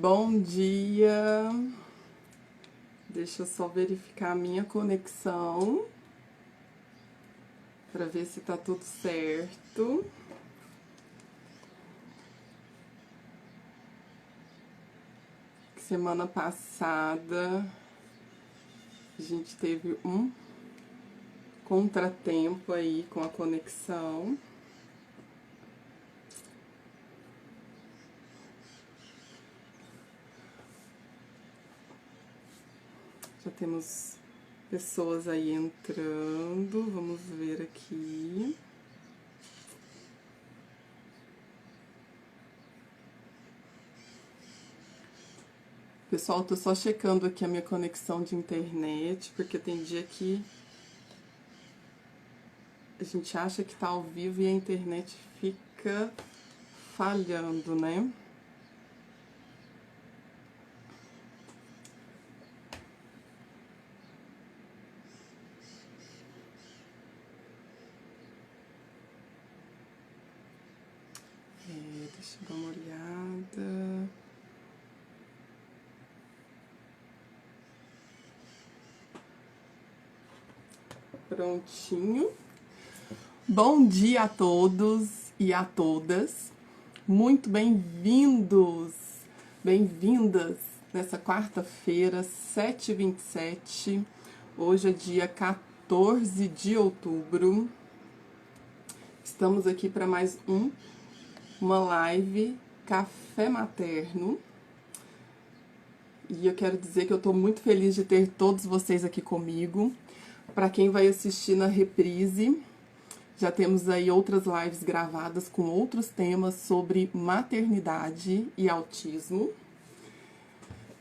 Bom dia. Deixa eu só verificar a minha conexão para ver se tá tudo certo. Semana passada a gente teve um contratempo aí com a conexão. Já temos pessoas aí entrando, vamos ver aqui. Pessoal, tô só checando aqui a minha conexão de internet, porque tem dia que a gente acha que tá ao vivo e a internet fica falhando, né? Deixa eu dar uma olhada. Prontinho. Bom dia a todos e a todas. Muito bem-vindos, bem-vindas nessa quarta-feira, 7h27. Hoje é dia 14 de outubro. Estamos aqui para mais uma live Café Materno. E eu quero dizer que eu estou muito feliz de ter todos vocês aqui comigo. Para quem vai assistir na reprise, já temos aí outras lives gravadas com outros temas sobre maternidade e autismo.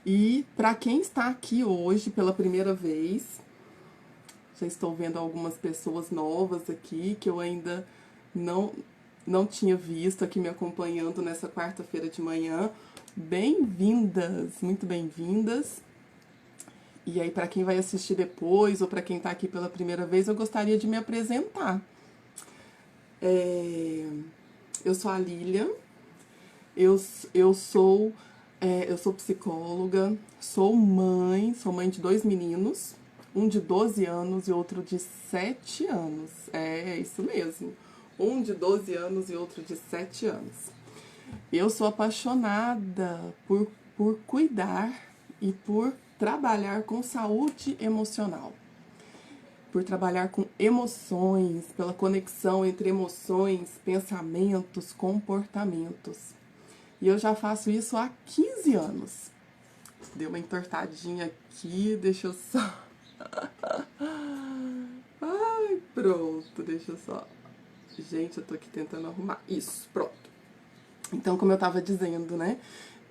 E para quem está aqui hoje pela primeira vez, já estou vendo algumas pessoas novas aqui que eu ainda não tinha visto aqui me acompanhando nessa quarta-feira de manhã. Bem-vindas, muito bem-vindas. E aí, para quem vai assistir depois ou para quem está aqui pela primeira vez, eu gostaria de me apresentar. Eu sou a Lília, eu sou psicóloga, sou mãe de 2 meninos, um de 12 anos e outro de 7 anos. É isso mesmo, um de 12 anos e outro de 7 anos. Eu sou apaixonada por cuidar e por trabalhar com saúde emocional. Por trabalhar com emoções, pela conexão entre emoções, pensamentos, comportamentos. E eu já faço isso há 15 anos. Deu uma entortadinha aqui, deixa eu só... Ai, pronto, deixa eu só... Gente, eu tô aqui tentando arrumar. Isso, pronto. Então, como eu tava dizendo, né?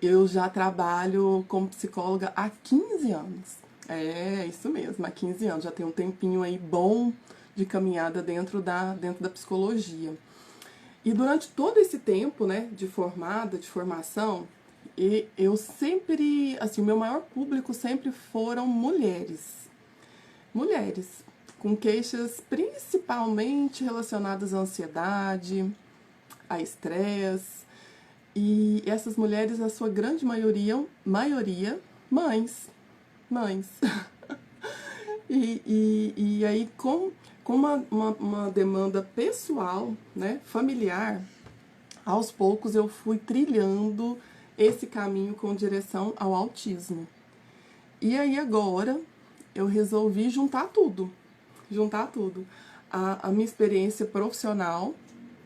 Eu já trabalho como psicóloga há 15 anos. É, isso mesmo, há 15 anos. Já tem um tempinho aí bom de caminhada dentro da psicologia. E durante todo esse tempo, né, de formação, eu sempre, assim, o meu maior público sempre foram mulheres. Mulheres com queixas principalmente relacionadas à ansiedade, a estresse. E essas mulheres, a sua grande maioria, mães. E aí, com uma demanda pessoal, né, familiar, aos poucos eu fui trilhando esse caminho com direção ao autismo. E aí agora eu resolvi juntar tudo. A minha experiência profissional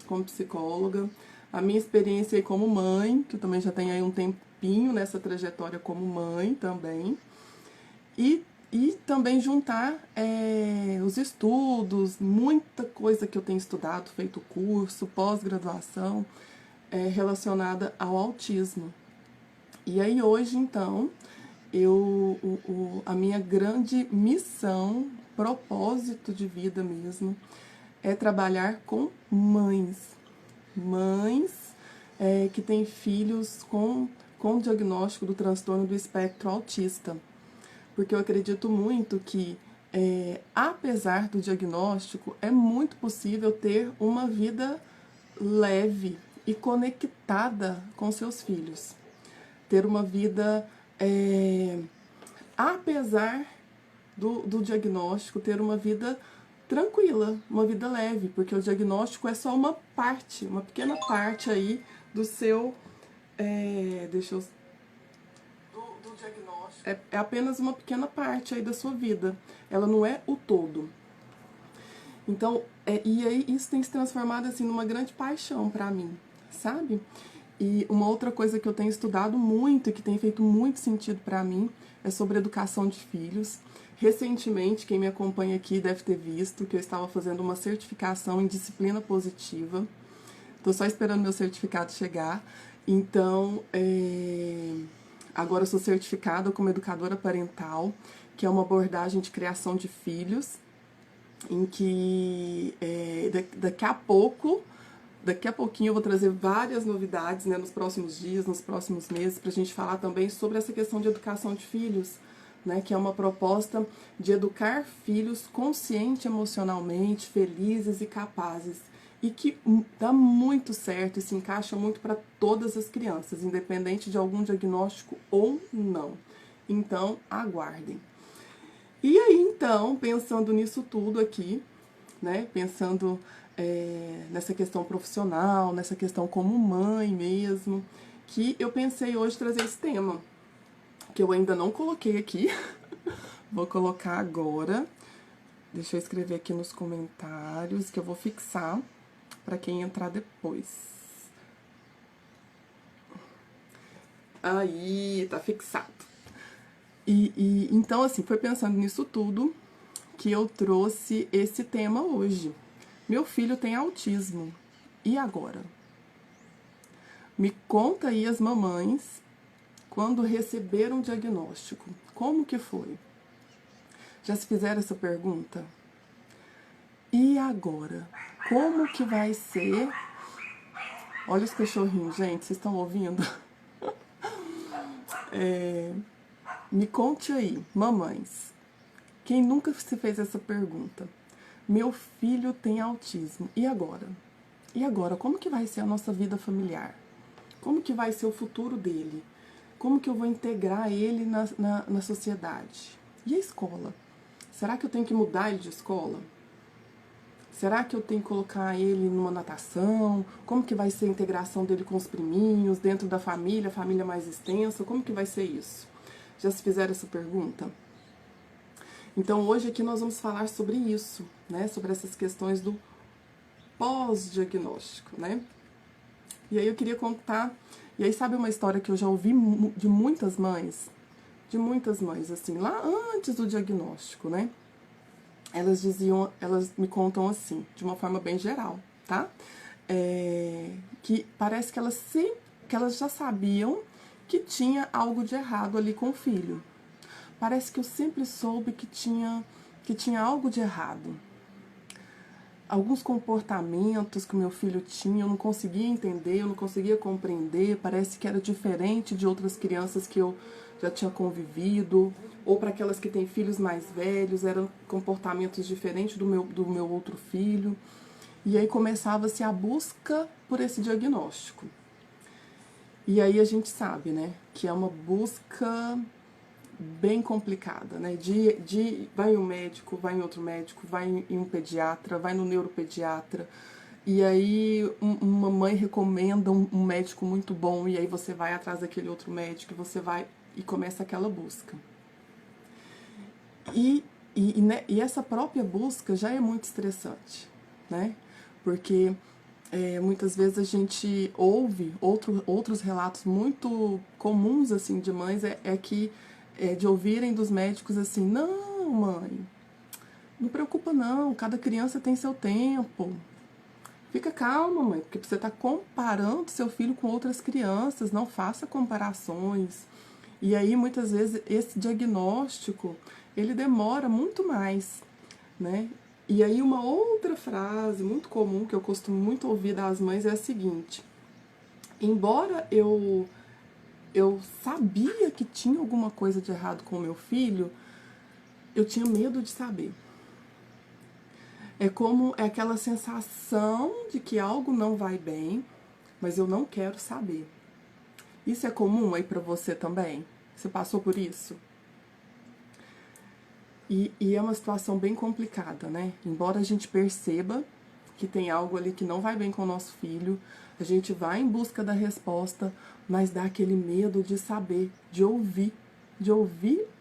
como psicóloga, a minha experiência aí como mãe, que eu também já tenho aí um tempinho nessa trajetória como mãe também, e também juntar os estudos, muita coisa que eu tenho estudado, feito curso, pós-graduação, relacionada ao autismo. E aí hoje, então, a minha grande missão, propósito de vida mesmo, é trabalhar com mães que têm filhos com diagnóstico do transtorno do espectro autista. Porque eu acredito muito que, apesar do diagnóstico, é muito possível ter uma vida leve e conectada com seus filhos. ter uma vida, apesar do diagnóstico, ter uma vida tranquila, uma vida leve, porque o diagnóstico é só uma parte, uma pequena parte aí do seu, deixa eu, do diagnóstico. É apenas uma pequena parte aí da sua vida, ela não é o todo. Então, e aí isso tem se transformado assim numa grande paixão pra mim, sabe? E uma outra coisa que eu tenho estudado muito e que tem feito muito sentido pra mim é sobre educação de filhos. Recentemente, quem me acompanha aqui deve ter visto que eu estava fazendo uma certificação em disciplina positiva. Estou só esperando meu certificado chegar. Então, agora eu sou certificada como educadora parental, que é uma abordagem de criação de filhos, em que daqui a pouquinho eu vou trazer várias novidades, né, nos próximos dias, nos próximos meses, para a gente falar também sobre essa questão de educação de filhos, né, que é uma proposta de educar filhos consciente emocionalmente, felizes e capazes, e que dá muito certo e se encaixa muito para todas as crianças, independente de algum diagnóstico ou não. Então, aguardem. E aí, então, pensando nisso tudo aqui, né, pensando nessa questão profissional, nessa questão como mãe mesmo, que eu pensei hoje trazer esse tema, que eu ainda não coloquei aqui, vou colocar agora. Deixa eu escrever aqui nos comentários, que eu vou fixar para quem entrar depois. Aí, tá fixado. Então, assim, foi pensando nisso tudo que eu trouxe esse tema hoje. Meu filho tem autismo. E agora? Me conta aí as mamães quando receberam o diagnóstico. Como que foi? Já se fizeram essa pergunta? E agora? Como que vai ser? Olha os cachorrinhos, gente, vocês estão ouvindo? Me conte aí, mamães. Quem nunca se fez essa pergunta? Meu filho tem autismo. E agora? E agora, como que vai ser a nossa vida familiar? Como que vai ser o futuro dele? Como que eu vou integrar ele na sociedade? E a escola? Será que eu tenho que mudar ele de escola? Será que eu tenho que colocar ele numa natação? Como que vai ser a integração dele com os priminhos, dentro da família, família mais extensa? Como que vai ser isso? Já se fizeram essa pergunta? Então hoje aqui nós vamos falar sobre isso, né? Sobre essas questões do pós-diagnóstico, né? E aí eu queria contar, e aí sabe uma história que eu já ouvi de muitas mães, assim, lá antes do diagnóstico, né? Elas me contam assim, de uma forma bem geral, tá? Que parece que elas já sabiam que tinha algo de errado ali com o filho. Parece que eu sempre soube que tinha algo de errado. Alguns comportamentos que o meu filho tinha, eu não conseguia entender, eu não conseguia compreender, parece que era diferente de outras crianças que eu já tinha convivido, ou para aquelas que têm filhos mais velhos, eram comportamentos diferentes do meu outro filho. E aí começava-se a busca por esse diagnóstico. E aí a gente sabe, né, que é uma busca bem complicada, né? Vai em um médico, vai em outro médico, vai em um pediatra, vai no neuropediatra, e aí uma mãe recomenda um médico muito bom, e aí você vai atrás daquele outro médico, você vai e começa aquela busca. E essa própria busca já é muito estressante, né? Porque muitas vezes a gente ouve outros relatos muito comuns assim de mães de ouvirem dos médicos assim, não, mãe, não preocupa não, cada criança tem seu tempo. Fica calma, mãe, porque você está comparando seu filho com outras crianças, não faça comparações. E aí, muitas vezes, esse diagnóstico, ele demora muito mais, né? E aí, uma outra frase muito comum que eu costumo muito ouvir das mães é a seguinte: embora eu sabia que tinha alguma coisa de errado com o meu filho, eu tinha medo de saber. É aquela sensação de que algo não vai bem, mas eu não quero saber. Isso é comum aí pra você também? Você passou por isso? E é uma situação bem complicada, né? Embora a gente perceba que tem algo ali que não vai bem com o nosso filho, a gente vai em busca da resposta, mas dá aquele medo de saber, de ouvir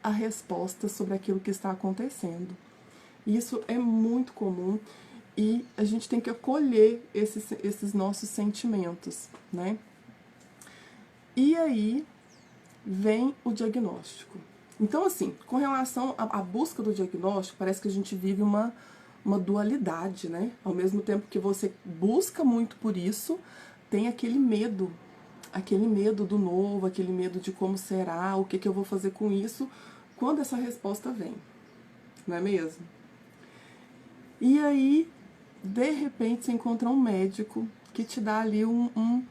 a resposta sobre aquilo que está acontecendo. Isso é muito comum e a gente tem que acolher esses nossos sentimentos, né? E aí vem o diagnóstico. Então, assim, com relação à busca do diagnóstico, parece que a gente vive uma dualidade, né? Ao mesmo tempo que você busca muito por isso, tem aquele medo do novo, aquele medo de como será, o que, que eu vou fazer com isso, quando essa resposta vem, não é mesmo? E aí, de repente, você encontra um médico que te dá ali um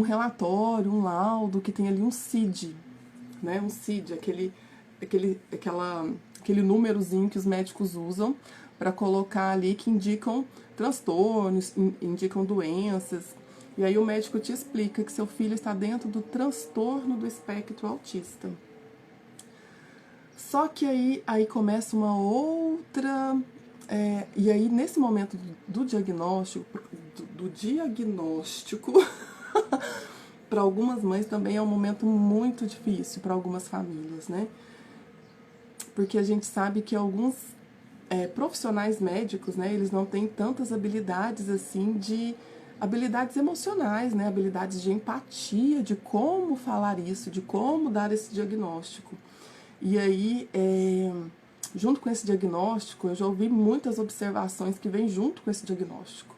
relatório, um laudo, que tem ali um CID, né? Um CID, aquele númerozinho que os médicos usam para colocar ali que indicam transtornos, indicam doenças. E aí o médico te explica que seu filho está dentro do transtorno do espectro autista. Só que aí começa uma outra... e aí, nesse momento do diagnóstico, para algumas mães também é um momento muito difícil, para algumas famílias, né? Porque a gente sabe que alguns profissionais médicos, né, eles não têm tantas habilidades assim de habilidades emocionais, né, habilidades de empatia, de como falar isso, de como dar esse diagnóstico. E aí, junto com esse diagnóstico, eu já ouvi muitas observações que vêm junto com esse diagnóstico.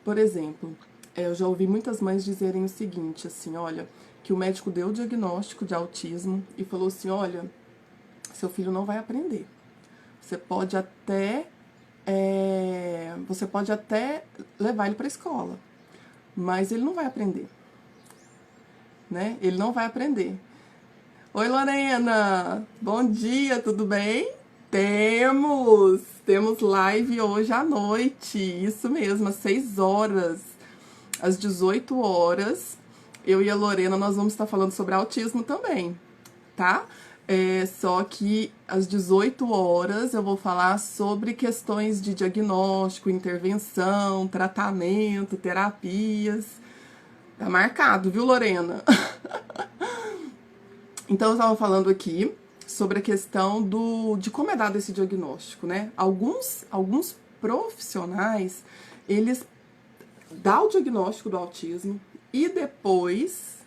Por exemplo, eu já ouvi muitas mães dizerem o seguinte, assim, olha, que o médico deu o diagnóstico de autismo e falou assim, olha, seu filho não vai aprender. Você pode até levar ele para a escola, mas ele não vai aprender, né? Ele não vai aprender. Oi, Lorena! Bom dia, tudo bem? Temos live hoje à noite, isso mesmo, às 6 horas, às 18 horas. Eu e a Lorena, nós vamos estar falando sobre autismo também, tá? Só que às 18 horas eu vou falar sobre questões de diagnóstico, intervenção, tratamento, terapias. Tá marcado, viu, Lorena? Então eu estava falando aqui sobre a questão de como é dado esse diagnóstico, né? Alguns profissionais, eles dão o diagnóstico do autismo e depois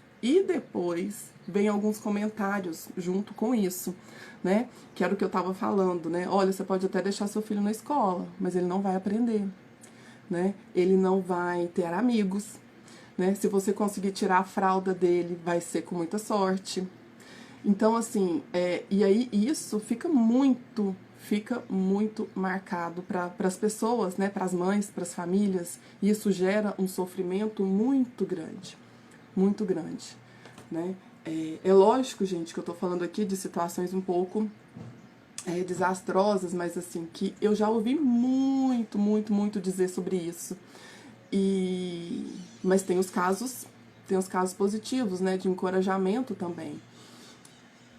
vem alguns comentários junto com isso, né? Que era o que eu estava falando, né? Olha, você pode até deixar seu filho na escola, mas ele não vai aprender, né? Ele não vai ter amigos, né? Se você conseguir tirar a fralda dele, vai ser com muita sorte. Então, assim, e aí isso fica muito marcado para as pessoas, né? Para as mães, para as famílias. E isso gera um sofrimento muito grande, né? É lógico, gente, que eu tô falando aqui de situações um pouco desastrosas, mas assim, que eu já ouvi muito dizer sobre isso. Mas tem os casos positivos, né, de encorajamento também.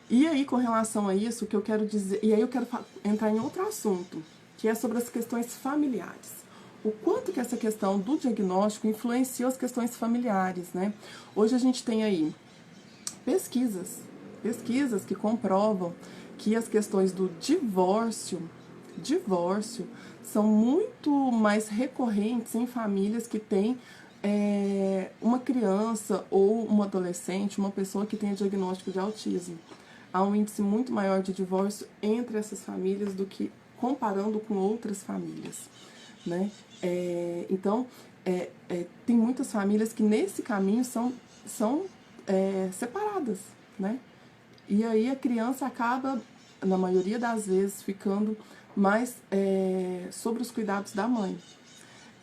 E aí, com relação a isso, o que eu quero dizer... E aí eu quero entrar em outro assunto, que é sobre as questões familiares. O quanto que essa questão do diagnóstico influenciou as questões familiares, né? Hoje a gente tem aí pesquisas que comprovam que as questões do divórcio são muito mais recorrentes em famílias que têm uma criança ou um adolescente, uma pessoa que tenha diagnóstico de autismo. Há um índice muito maior de divórcio entre essas famílias do que comparando com outras famílias, né? Então, tem muitas famílias que nesse caminho são separadas, né? E aí a criança acaba, na maioria das vezes, ficando mais sobre os cuidados da mãe.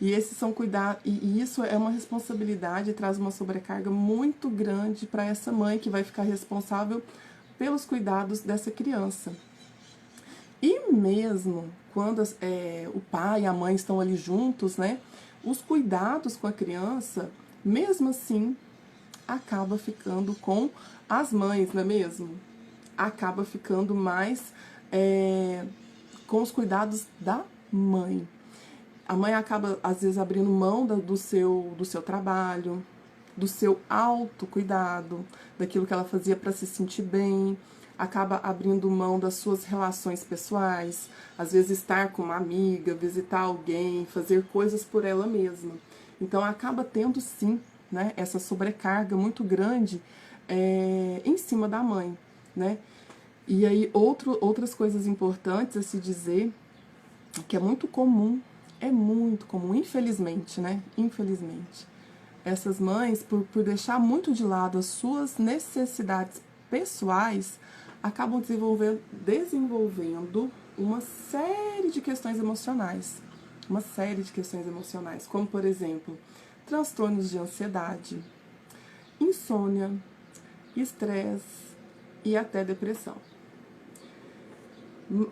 E esses são cuidados, e isso é uma responsabilidade, traz uma sobrecarga muito grande para essa mãe que vai ficar responsável pelos cuidados dessa criança. E mesmo quando o pai e a mãe estão ali juntos, né, os cuidados com a criança, mesmo assim, acaba ficando com as mães, não é mesmo? Acaba ficando mais com os cuidados da mãe. A mãe acaba, às vezes, abrindo mão do seu trabalho, do seu autocuidado, daquilo que ela fazia para se sentir bem, acaba abrindo mão das suas relações pessoais, às vezes estar com uma amiga, visitar alguém, fazer coisas por ela mesma. Então acaba tendo sim, né, essa sobrecarga muito grande em cima da mãe, né? E aí outras coisas importantes a se dizer, que é muito comum, infelizmente, né? Infelizmente. Essas mães, por deixar muito de lado as suas necessidades pessoais, acabam desenvolvendo uma série de questões emocionais. Uma série de questões emocionais, como, por exemplo, transtornos de ansiedade, insônia, estresse e até depressão.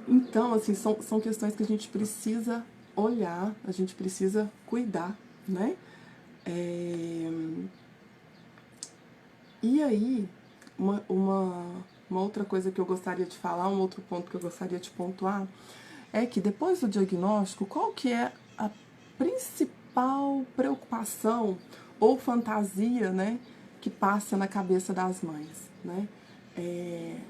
Então, assim, são questões que a gente precisa olhar, a gente precisa cuidar, né? E aí, uma outra coisa que eu gostaria de falar, um outro ponto que eu gostaria de pontuar, é que depois do diagnóstico, qual que é a principal preocupação ou fantasia, né, que passa na cabeça das mães, né?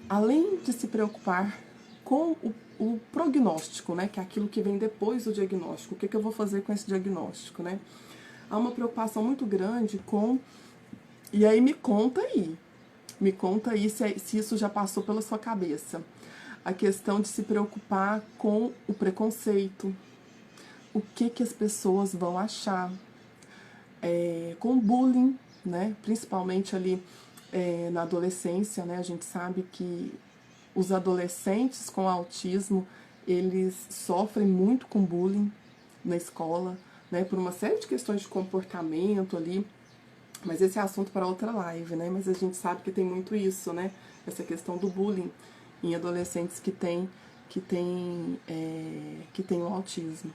Além de se preocupar com o prognóstico, né, que é aquilo que vem depois do diagnóstico, o que eu vou fazer com esse diagnóstico, né? Há uma preocupação muito grande com... E aí me conta aí se isso já passou pela sua cabeça. A questão de se preocupar com o preconceito, o que as pessoas vão achar, com o bullying, né? Principalmente ali na adolescência, né? A gente sabe que os adolescentes com autismo, eles sofrem muito com bullying na escola, né? Por uma série de questões de comportamento ali. Mas esse é assunto para outra live, né? Mas a gente sabe que tem muito isso, né? Essa questão do bullying em adolescentes que têm o autismo.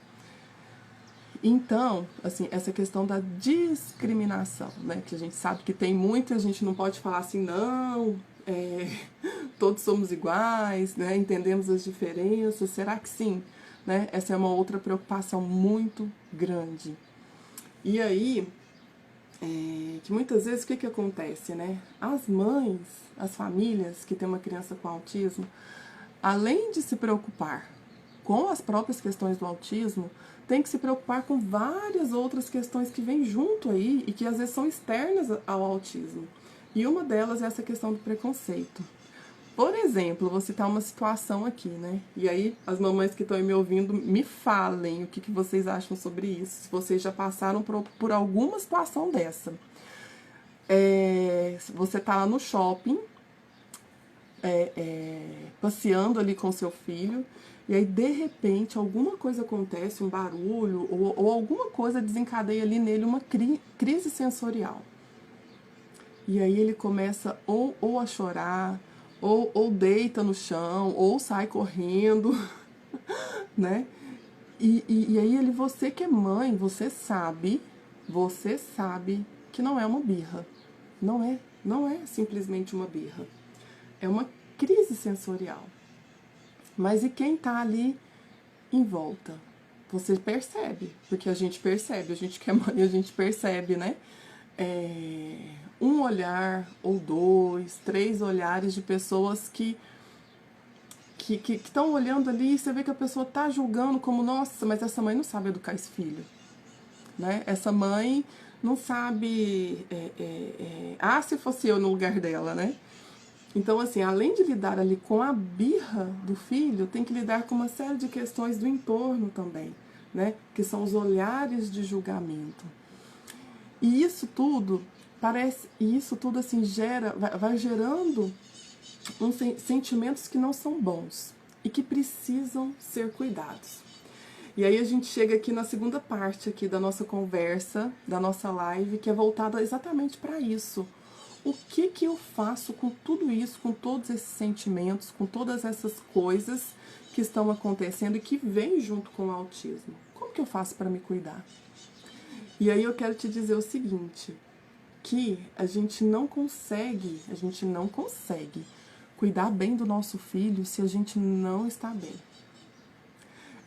Então, assim, essa questão da discriminação, né? Que a gente sabe que tem muito, a gente não pode falar assim, não, todos somos iguais, né? Entendemos as diferenças, será que sim? Né? Essa é uma outra preocupação muito grande. E aí, que muitas vezes o que acontece, né? As mães, as famílias que têm uma criança com autismo, além de se preocupar com as próprias questões do autismo, tem que se preocupar com várias outras questões que vêm junto aí e que às vezes são externas ao autismo. E uma delas é essa questão do preconceito. Por exemplo, vou citar uma situação aqui, né? E aí, as mamães que estão me ouvindo, me falem o que vocês acham sobre isso. Se vocês já passaram por alguma situação dessa. Você tá lá no shopping, passeando ali com seu filho, e aí, de repente, alguma coisa acontece, um barulho, ou alguma coisa desencadeia ali nele uma crise sensorial. E aí ele começa ou a chorar, ou deita no chão, ou sai correndo, né? E aí você que é mãe, você sabe que não é uma birra. Não é simplesmente uma birra. É uma crise sensorial. Mas e quem tá ali em volta? Você percebe, porque a gente que é mãe, a gente percebe, né? Um olhar, ou dois, três olhares de pessoas que estão olhando ali e você vê que a pessoa está julgando como, nossa, mas essa mãe não sabe educar esse filho, né? Essa mãe não sabe... se fosse eu no lugar dela, né? Então, assim, além de lidar ali com a birra do filho, tem que lidar com uma série de questões do entorno também, né? Que são os olhares de julgamento. E isso tudo assim vai gerando uns sentimentos que não são bons e que precisam ser cuidados. E aí a gente chega aqui na segunda parte aqui da nossa conversa, da nossa live, que é voltada exatamente para isso. O que eu faço com tudo isso, com todos esses sentimentos, com todas essas coisas que estão acontecendo e que vêm junto com o autismo? Como que eu faço para me cuidar? E aí eu quero te dizer o seguinte, que a gente não consegue cuidar bem do nosso filho se a gente não está bem.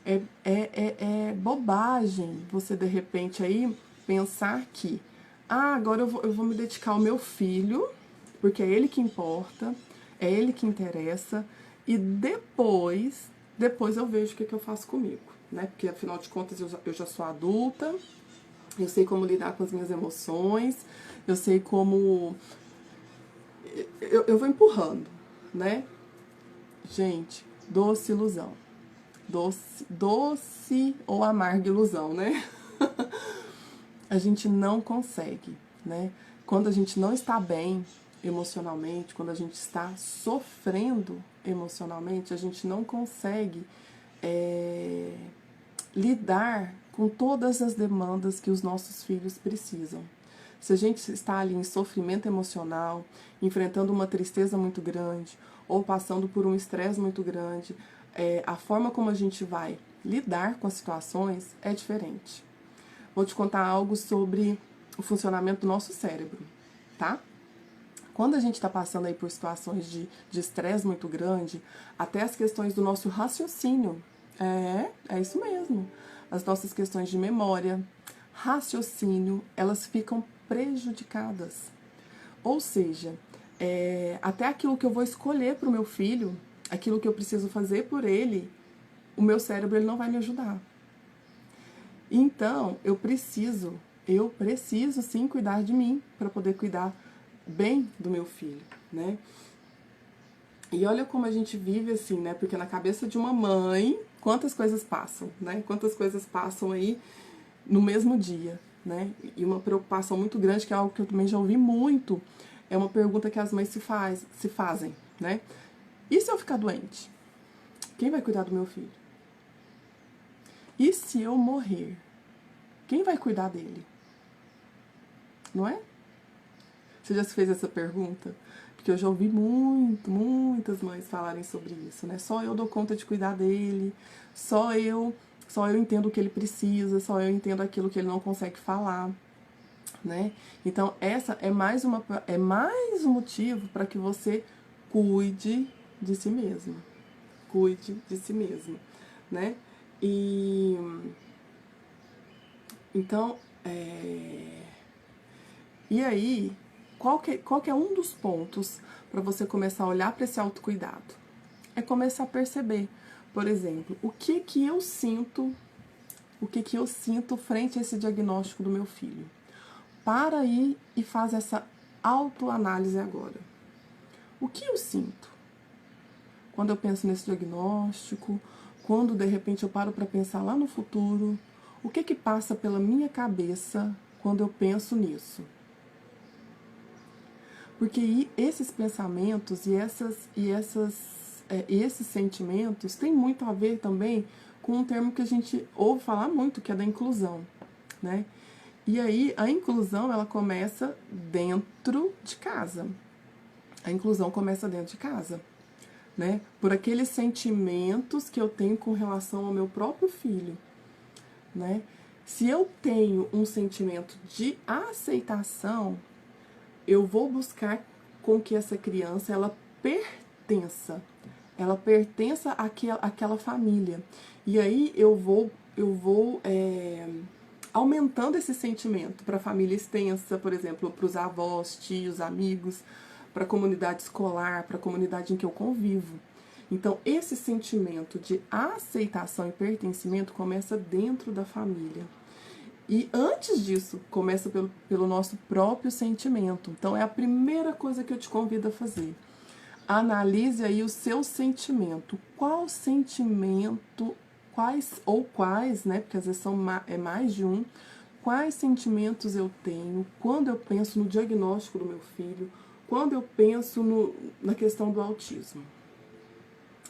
É bobagem você, de repente, aí pensar que agora eu vou me dedicar ao meu filho, porque é ele que importa, é ele que interessa, e depois eu vejo o que eu faço comigo, né? Porque, afinal de contas, eu já sou adulta, eu sei como lidar com as minhas emoções, eu sei como... Eu vou empurrando, né? Gente, doce ilusão. Doce ou amarga ilusão, né? A gente não consegue, né? Quando a gente não está bem emocionalmente, quando a gente está sofrendo emocionalmente, a gente não consegue lidar com todas as demandas que os nossos filhos precisam. Se a gente está ali em sofrimento emocional, enfrentando uma tristeza muito grande, ou passando por um estresse muito grande, a forma como a gente vai lidar com as situações é diferente. Vou te contar algo sobre o funcionamento do nosso cérebro, tá? Quando a gente está passando aí por situações de estresse muito grande, até as questões do nosso raciocínio, é isso mesmo. As nossas questões de memória, raciocínio, elas ficam prejudicadas. Ou seja, até aquilo que eu vou escolher para o meu filho, aquilo que eu preciso fazer por ele, o meu cérebro ele não vai me ajudar. Então, eu preciso sim cuidar de mim para poder cuidar bem do meu filho, né? E olha como a gente vive assim, né? Porque na cabeça de uma mãe, quantas coisas passam, né? Quantas coisas passam aí no mesmo dia, né? E uma preocupação muito grande, que é algo que eu também já ouvi muito, é uma pergunta que as mães se fazem, né? E se eu ficar doente? Quem vai cuidar do meu filho? E se eu morrer? Quem vai cuidar dele? Não é? Você já se fez essa pergunta? Porque eu já ouvi muitas mães falarem sobre isso, né? Só eu dou conta de cuidar dele, só eu entendo o que ele precisa, só eu entendo aquilo que ele não consegue falar, né? Então, essa é mais um motivo para que você cuide de si mesmo. Cuide de si mesmo, né? E então, e aí, qual que é um dos pontos para você começar a olhar para esse autocuidado? É começar a perceber, por exemplo, o que eu sinto frente a esse diagnóstico do meu filho. Para aí e faz essa autoanálise agora. O que eu sinto quando eu penso nesse diagnóstico? Quando de repente eu paro para pensar lá no futuro? O que passa pela minha cabeça quando eu penso nisso? Porque esses pensamentos e esses sentimentos têm muito a ver também com um termo que a gente ouve falar muito, que é da inclusão, né? E aí a inclusão, ela começa dentro de casa. A inclusão começa dentro de casa, né? Por aqueles sentimentos que eu tenho com relação ao meu próprio filho, né? Se eu tenho um sentimento de aceitação, eu vou buscar com que essa criança ela pertença àquela família. E aí eu vou aumentando esse sentimento para a família extensa, por exemplo, para os avós, tios, amigos, para a comunidade escolar, para a comunidade em que eu convivo. Então, esse sentimento de aceitação e pertencimento começa dentro da família. E antes disso, começa pelo nosso próprio sentimento. Então, é a primeira coisa que eu te convido a fazer. Analise aí o seu sentimento. Qual sentimento, quais, né? Porque às vezes é mais de um. Quais sentimentos eu tenho quando eu penso no diagnóstico do meu filho, quando eu penso na questão do autismo,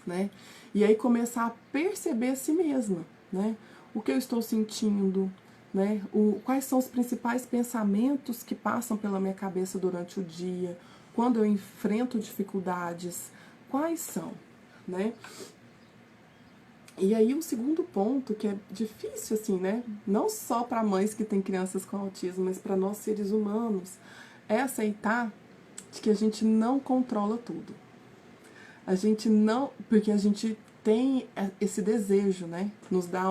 né? E aí começar a perceber a si mesma, né? O que eu estou sentindo, né? Quais são os principais pensamentos que passam pela minha cabeça durante o dia, quando eu enfrento dificuldades, quais são, né? E aí o segundo ponto, que é difícil assim, né? Não só para mães que têm crianças com autismo, mas para nós seres humanos, é aceitar de que a gente não controla tudo. A gente não, porque a gente tem esse desejo, né? Nos dá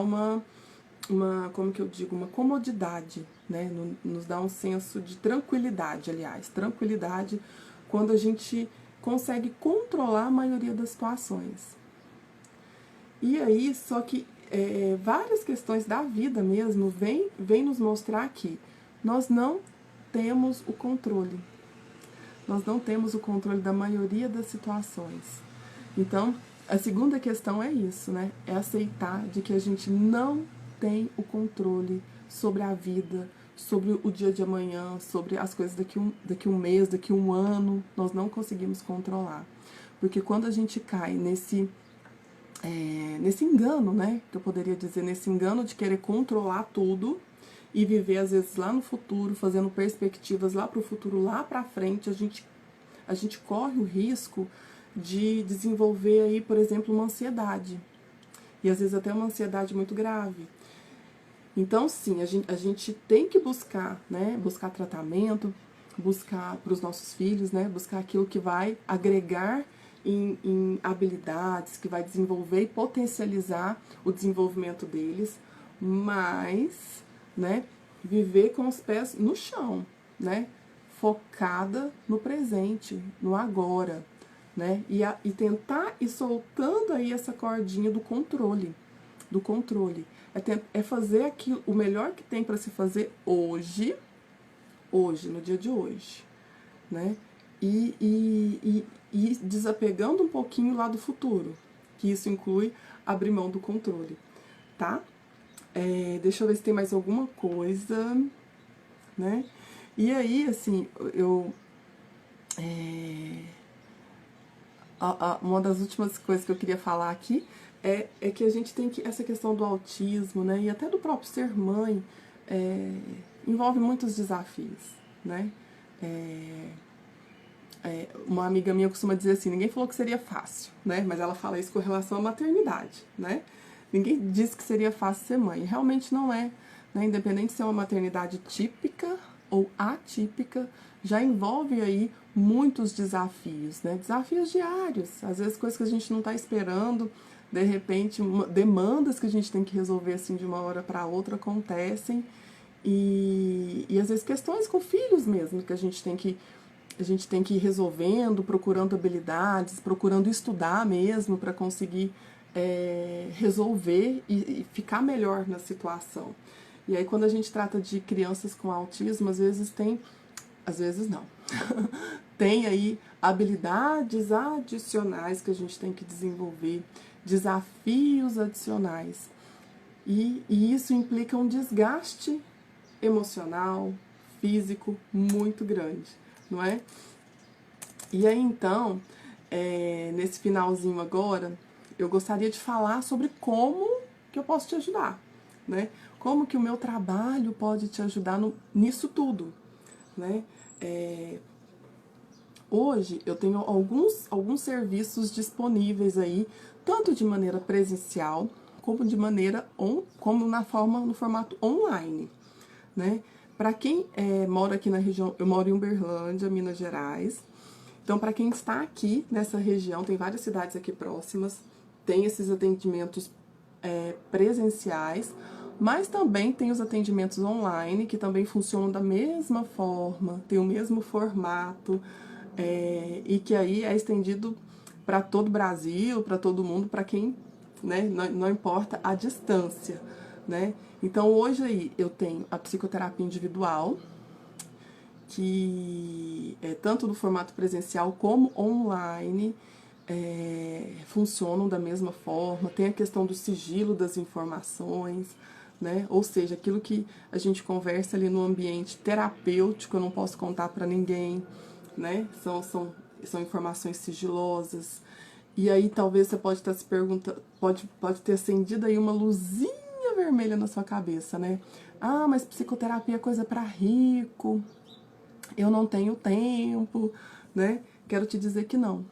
como que eu digo, uma comodidade, né? Nos dá um senso de tranquilidade, aliás, tranquilidade quando a gente consegue controlar a maioria das situações. E aí, só que várias questões da vida mesmo vem nos mostrar que nós não temos o controle. Nós não temos o controle da maioria das situações. Então, a segunda questão é isso, né? É aceitar de que a gente não tem o controle sobre a vida, sobre o dia de amanhã, sobre as coisas daqui um mês, daqui um ano, nós não conseguimos controlar. Porque quando a gente cai nesse engano, né? Que eu poderia dizer, nesse engano de querer controlar tudo e viver, às vezes, lá no futuro, fazendo perspectivas lá para o futuro, lá para frente, a gente corre o risco de desenvolver aí, por exemplo, uma ansiedade. E às vezes até uma ansiedade muito grave. Então, sim, a gente tem que buscar, né? Buscar tratamento, buscar para os nossos filhos, né? Buscar aquilo que vai agregar em habilidades, que vai desenvolver e potencializar o desenvolvimento deles, mas, né? Viver com os pés no chão, né? Focada no presente, no agora, né? E tentar ir soltando aí essa cordinha do controle. É fazer aquilo, o melhor que tem para se fazer hoje, no dia de hoje, né? E desapegando um pouquinho lá do futuro, que isso inclui abrir mão do controle, tá? Deixa eu ver se tem mais alguma coisa, né? E aí, assim, uma das últimas coisas que eu queria falar aqui é que a gente tem que, essa questão do autismo, né, e até do próprio ser mãe, envolve muitos desafios, né? Uma amiga minha costuma dizer assim, ninguém falou que seria fácil, né? Mas ela fala isso com relação à maternidade, né? Ninguém disse que seria fácil ser mãe, realmente não é, né? Independente de ser uma maternidade típica ou atípica, já envolve aí muitos desafios, né? Desafios diários, às vezes coisas que a gente não está esperando, de repente demandas que a gente tem que resolver assim de uma hora para outra acontecem e às vezes questões com filhos mesmo que a gente tem que ir resolvendo, procurando habilidades, procurando estudar mesmo para conseguir resolver e ficar melhor na situação. E aí quando a gente trata de crianças com autismo, às vezes não. Tem aí habilidades adicionais que a gente tem que desenvolver, desafios adicionais. E isso implica um desgaste emocional, físico muito grande, não é? E aí então, nesse finalzinho agora, eu gostaria de falar sobre como que eu posso te ajudar, né? Como que o meu trabalho pode te ajudar nisso tudo, né? Hoje eu tenho alguns serviços disponíveis aí, tanto de maneira presencial, como de maneira no formato online, né? Para quem mora aqui na região, eu moro em Uberlândia, Minas Gerais. Então, para quem está aqui nessa região, tem várias cidades aqui próximas, tem esses atendimentos presenciais, mas também tem os atendimentos online, que também funcionam da mesma forma, tem o mesmo formato, e que aí é estendido para todo o Brasil, para todo mundo, para quem, né, não importa a distância, né? Então, hoje aí eu tenho a psicoterapia individual, que tanto no formato presencial como online funcionam da mesma forma. Tem a questão do sigilo das informações, né? Ou seja, aquilo que a gente conversa ali no ambiente terapêutico, eu não posso contar para ninguém, né? São informações sigilosas. E aí talvez você pode estar se perguntando, pode ter acendido aí uma luzinha vermelha na sua cabeça, né? Ah, mas psicoterapia é coisa para rico, eu não tenho tempo, né? Quero te dizer que não.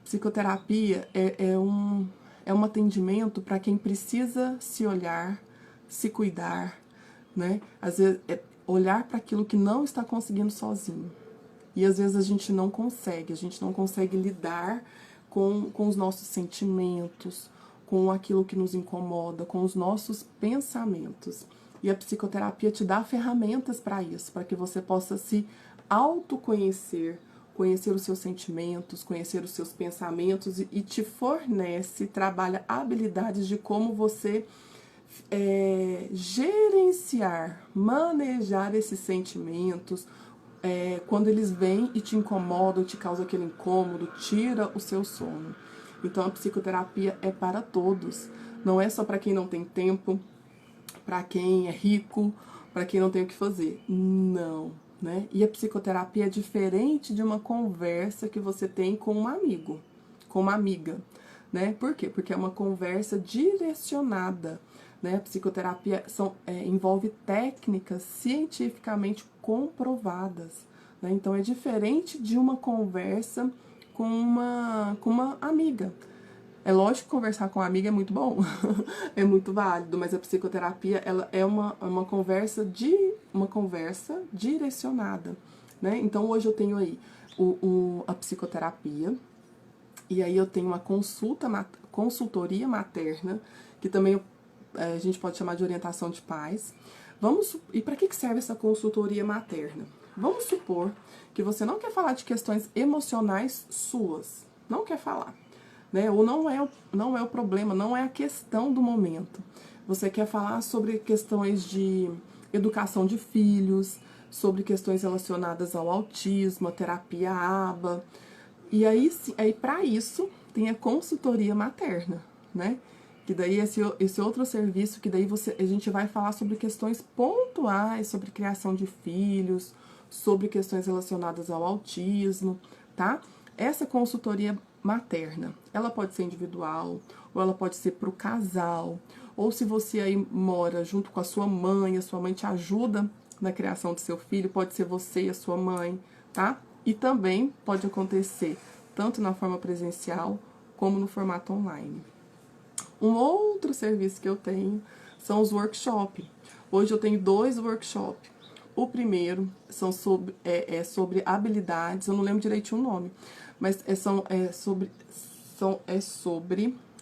Psicoterapia é um atendimento para quem precisa se olhar, se cuidar, né? Às vezes olhar para aquilo que não está conseguindo sozinho, E às vezes a gente não consegue lidar com os nossos sentimentos, com aquilo que nos incomoda, com os nossos pensamentos. E a psicoterapia te dá ferramentas para isso, para que você possa se autoconhecer, conhecer os seus sentimentos, conhecer os seus pensamentos e te fornece, trabalha habilidades de como você gerenciar, manejar esses sentimentos, quando eles vêm e te incomodam, te causam aquele incômodo, tira o seu sono. Então a psicoterapia é para todos, não é só para quem não tem tempo, para quem é rico, para quem não tem o que fazer. Não, né? E a psicoterapia é diferente de uma conversa que você tem com um amigo, com uma amiga, né? Por quê? Porque é uma conversa direcionada, né? A psicoterapia envolve técnicas cientificamente comprovadas, né? Então é diferente de uma conversa com uma amiga. É lógico que conversar com uma amiga é muito bom, é muito válido, mas a psicoterapia ela é uma conversa direcionada, né? Então hoje eu tenho aí a psicoterapia, e aí eu tenho uma consultoria materna, que também a gente pode chamar de orientação de pais. E para que serve essa consultoria materna? Vamos supor que você não quer falar de questões emocionais suas, não quer falar, né? Ou não é o problema, não é a questão do momento. Você quer falar sobre questões de educação de filhos, sobre questões relacionadas ao autismo, a terapia ABA. E aí para isso tem a consultoria materna, né? Que daí esse outro serviço, que daí a gente vai falar sobre questões pontuais, sobre criação de filhos, sobre questões relacionadas ao autismo, tá? Essa consultoria materna, ela pode ser individual, ou ela pode ser para o casal, ou se você aí mora junto com a sua mãe te ajuda na criação do seu filho, pode ser você e a sua mãe, tá? E também pode acontecer tanto na forma presencial como no formato online. Um outro serviço que eu tenho são os workshops. Hoje eu tenho 2 workshops. O primeiro sobre habilidades, eu não lembro direitinho o nome, mas sobre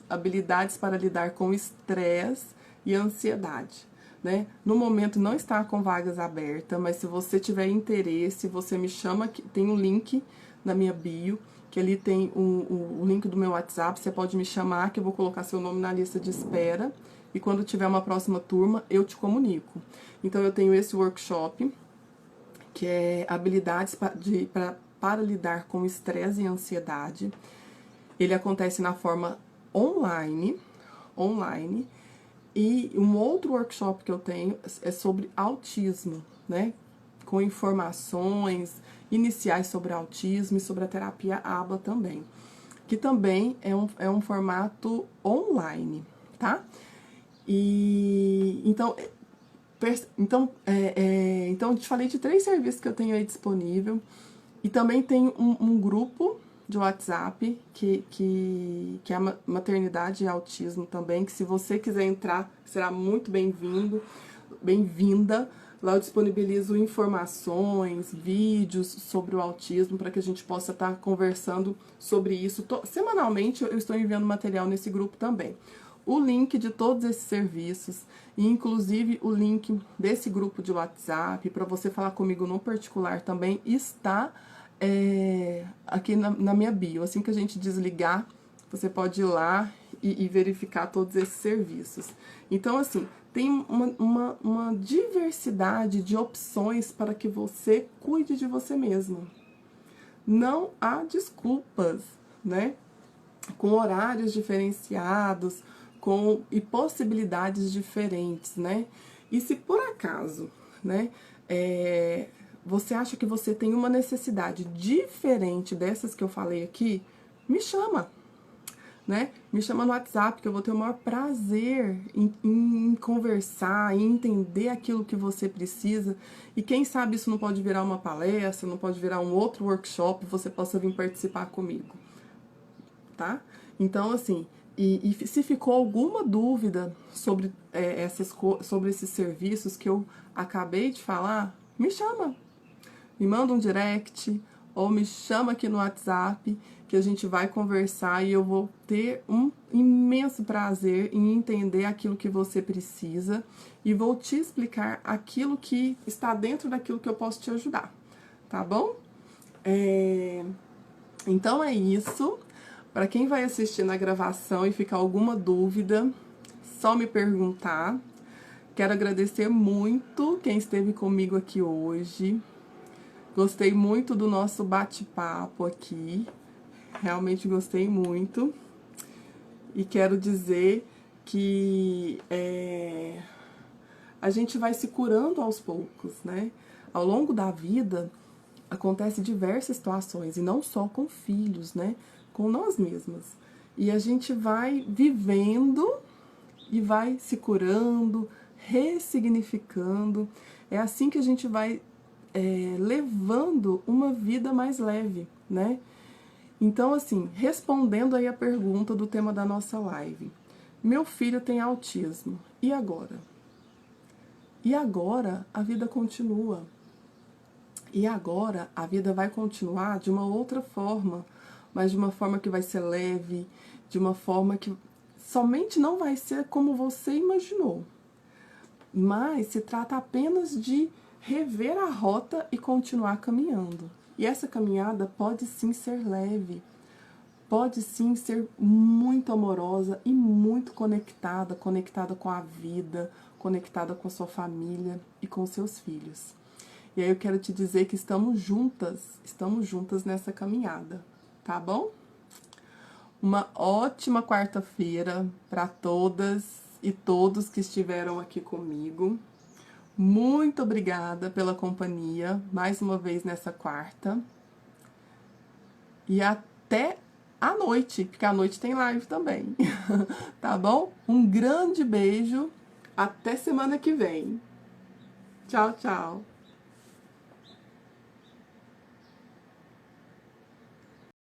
habilidades para lidar com estresse e ansiedade, né? No momento não está com vagas abertas, mas se você tiver interesse, você me chama, que tem um link na minha bio, que ali tem o link do meu WhatsApp, você pode me chamar, que eu vou colocar seu nome na lista de espera, e quando tiver uma próxima turma, eu te comunico. Então eu tenho esse workshop, que é habilidades para lidar com estresse e ansiedade. Ele acontece na forma online, e um outro workshop que eu tenho é sobre autismo, né? Com informações iniciais sobre autismo e sobre a terapia ABA também, que também é um formato online, tá? E então eu te falei de 3 serviços que eu tenho aí disponível. E também tem um grupo de WhatsApp que é a Maternidade e Autismo também, que se você quiser entrar, será muito bem-vinda. Lá eu disponibilizo informações, vídeos sobre o autismo, para que a gente possa estar conversando sobre isso. Semanalmente eu estou enviando material nesse grupo também. O link de todos esses serviços, e inclusive o link desse grupo de WhatsApp, para você falar comigo no particular também, está aqui na minha bio. Assim que a gente desligar, você pode ir lá e verificar todos esses serviços. Então, assim, tem uma diversidade de opções para que você cuide de você mesmo. Não há desculpas, né? Com horários diferenciados, e possibilidades diferentes, né? E se por acaso, né, você acha que você tem uma necessidade diferente dessas que eu falei aqui, me chama, né? Me chama no WhatsApp, que eu vou ter o maior prazer em conversar, em entender aquilo que você precisa. E quem sabe isso não pode virar uma palestra, não pode virar um outro workshop, você possa vir participar comigo, tá? Então, assim, e se ficou alguma dúvida sobre esses serviços que eu acabei de falar, me chama. Me manda um direct, ou me chama aqui no WhatsApp, que a gente vai conversar e eu vou ter um imenso prazer em entender aquilo que você precisa e vou te explicar aquilo que está dentro daquilo que eu posso te ajudar, tá bom? Então é isso. Para quem vai assistir na gravação e ficar alguma dúvida, só me perguntar. Quero agradecer muito quem esteve comigo aqui hoje. Gostei muito do nosso bate-papo aqui. Realmente gostei muito. E quero dizer que a gente vai se curando aos poucos, né? Ao longo da vida, acontece diversas situações, e não só com filhos, né? Com nós mesmas. E a gente vai vivendo e vai se curando, ressignificando. É assim que a gente vai levando uma vida mais leve, né? Então, assim, respondendo aí a pergunta do tema da nossa live. Meu filho tem autismo, e agora? E agora a vida continua. E agora a vida vai continuar de uma outra forma, mas de uma forma que vai ser leve, de uma forma que somente não vai ser como você imaginou. Mas se trata apenas de rever a rota e continuar caminhando. E essa caminhada pode sim ser leve, pode sim ser muito amorosa e muito conectada com a vida, conectada com a sua família e com seus filhos. E aí eu quero te dizer que estamos juntas nessa caminhada, tá bom? Uma ótima quarta-feira para todas e todos que estiveram aqui comigo. Muito obrigada pela companhia, mais uma vez nessa quarta. E até à noite, porque à noite tem live também, tá bom? Um grande beijo, até semana que vem. Tchau, tchau.